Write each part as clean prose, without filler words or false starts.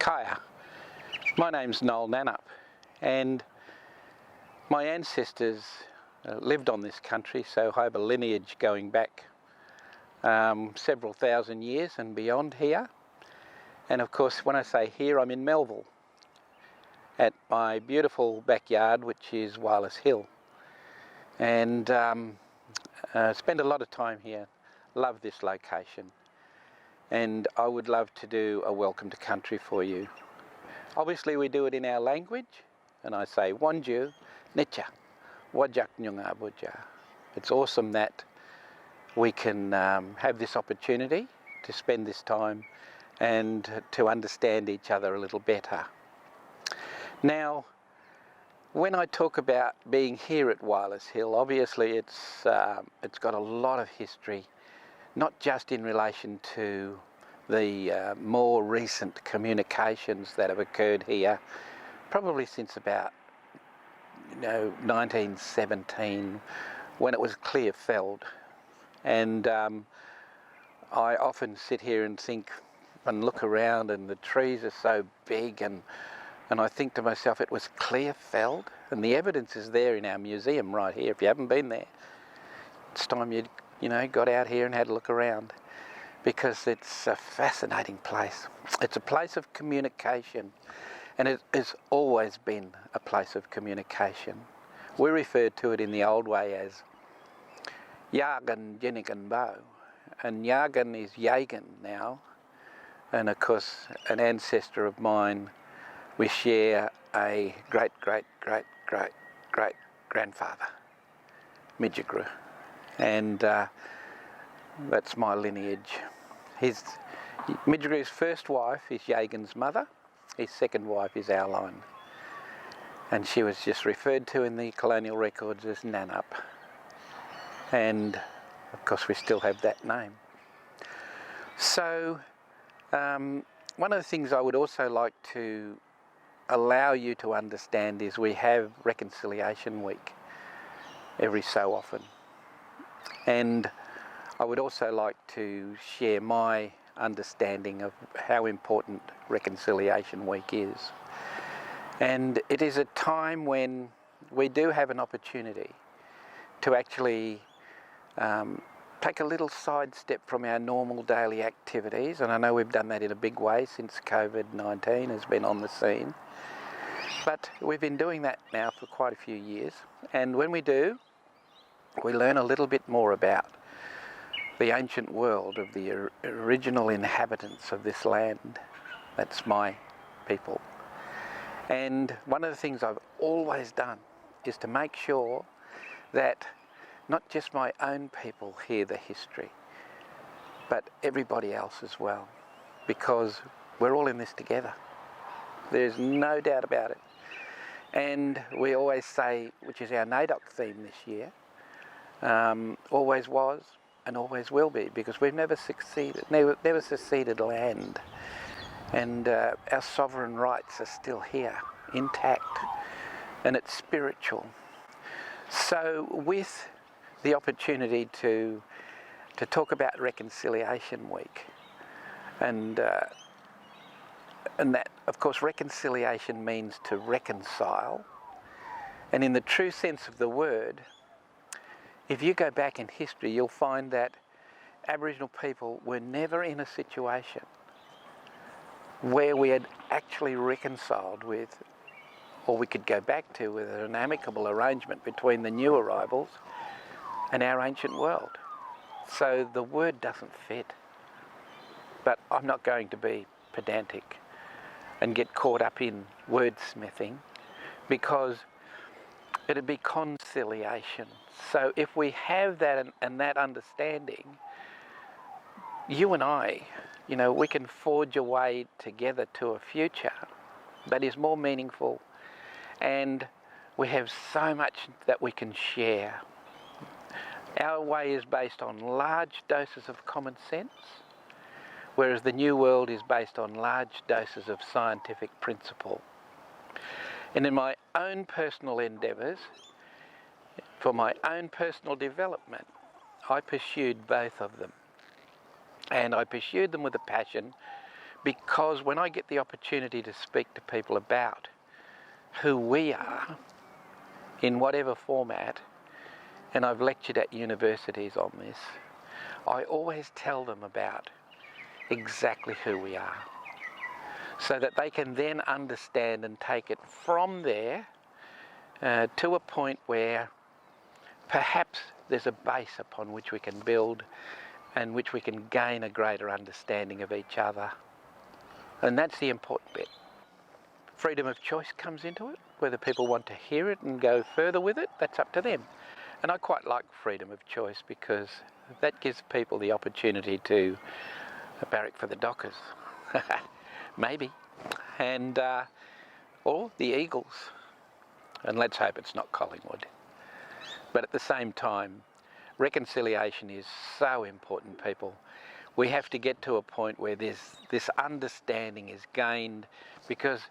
Kaya. My name's Noel Nannup, and my ancestors lived on this country, so I have a lineage going back several thousand years and beyond here. And of course, when I say here, I'm in Melville at my beautiful backyard, which is Wireless Hill, and spend a lot of time here. Love this location, and I would love to do a welcome to country for you. Obviously we do it in our language, and I say Wanju, Necha, Wajak Nyunga Buja. It's awesome that we can have this opportunity to spend this time and to understand each other a little better. Now, when I talk about being here at Wireless Hill, obviously it's got a lot of history, not just in relation to the more recent communications that have occurred here, probably since about 1917, when it was clear felled. And I often sit here and think and look around, and the trees are so big, and I think to myself, it was clear felled, and the evidence is there in our museum right here. If you haven't been there, it's time you got out here and had a look around, because it's a fascinating place. It's a place of communication, and it has always been a place of communication. We referred to it in the old way as Yagan Mia, and Yagan is Yagan now, and of course an ancestor of mine. We share a great grandfather, Midjagru, and that's my lineage. Midjagru's first wife is Yagan's mother. His second wife is our line, and she was just referred to in the colonial records as Nannup, and of course we still have that name. So one of the things I would also like to allow you to understand is we have Reconciliation Week every so often, and I would also like to share my understanding of how important Reconciliation Week is. And it is a time when we do have an opportunity to actually take a little sidestep from our normal daily activities, and I know we've done that in a big way since COVID-19 has been on the scene, but we've been doing that now for quite a few years, and when we do, we learn a little bit more about the ancient world of the original inhabitants of this land. That's my people. And one of the things I've always done is to make sure that not just my own people hear the history, but everybody else as well, because we're all in this together. There's no doubt about it. And we always say, which is our NAIDOC theme this year, always was and always will be, because we've never seceded land, and our sovereign rights are still here, intact, and it's spiritual. So with the opportunity to talk about Reconciliation Week, and that, of course, reconciliation means to reconcile, and in the true sense of the word, if you go back in history, you'll find that Aboriginal people were never in a situation where we had actually reconciled with, or we could go back to, with an amicable arrangement between the new arrivals and our ancient world. So the word doesn't fit. But I'm not going to be pedantic and get caught up in wordsmithing, because it'd be conciliation. So if we have that and that understanding, you and I, we can forge a way together to a future that is more meaningful, and we have so much that we can share. Our way is based on large doses of common sense, whereas the new world is based on large doses of scientific principle. And in my own personal endeavours, for my own personal development, I pursued both of them. And I pursued them with a passion because when I get the opportunity to speak to people about who we are in whatever format, and I've lectured at universities on this, I always tell them about exactly who we are, so that they can then understand and take it from there to a point where perhaps there's a base upon which we can build and which we can gain a greater understanding of each other. And that's the important bit. Freedom of choice comes into it. Whether people want to hear it and go further with it, that's up to them. And I quite like freedom of choice because that gives people the opportunity to barrack for the Dockers. Maybe. And or the Eagles. And let's hope it's not Collingwood. But at the same time, reconciliation is so important, people. We have to get to a point where this understanding is gained, because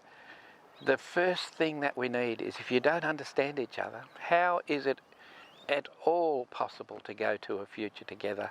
the first thing that we need is, if you don't understand each other, how is it at all possible to go to a future together?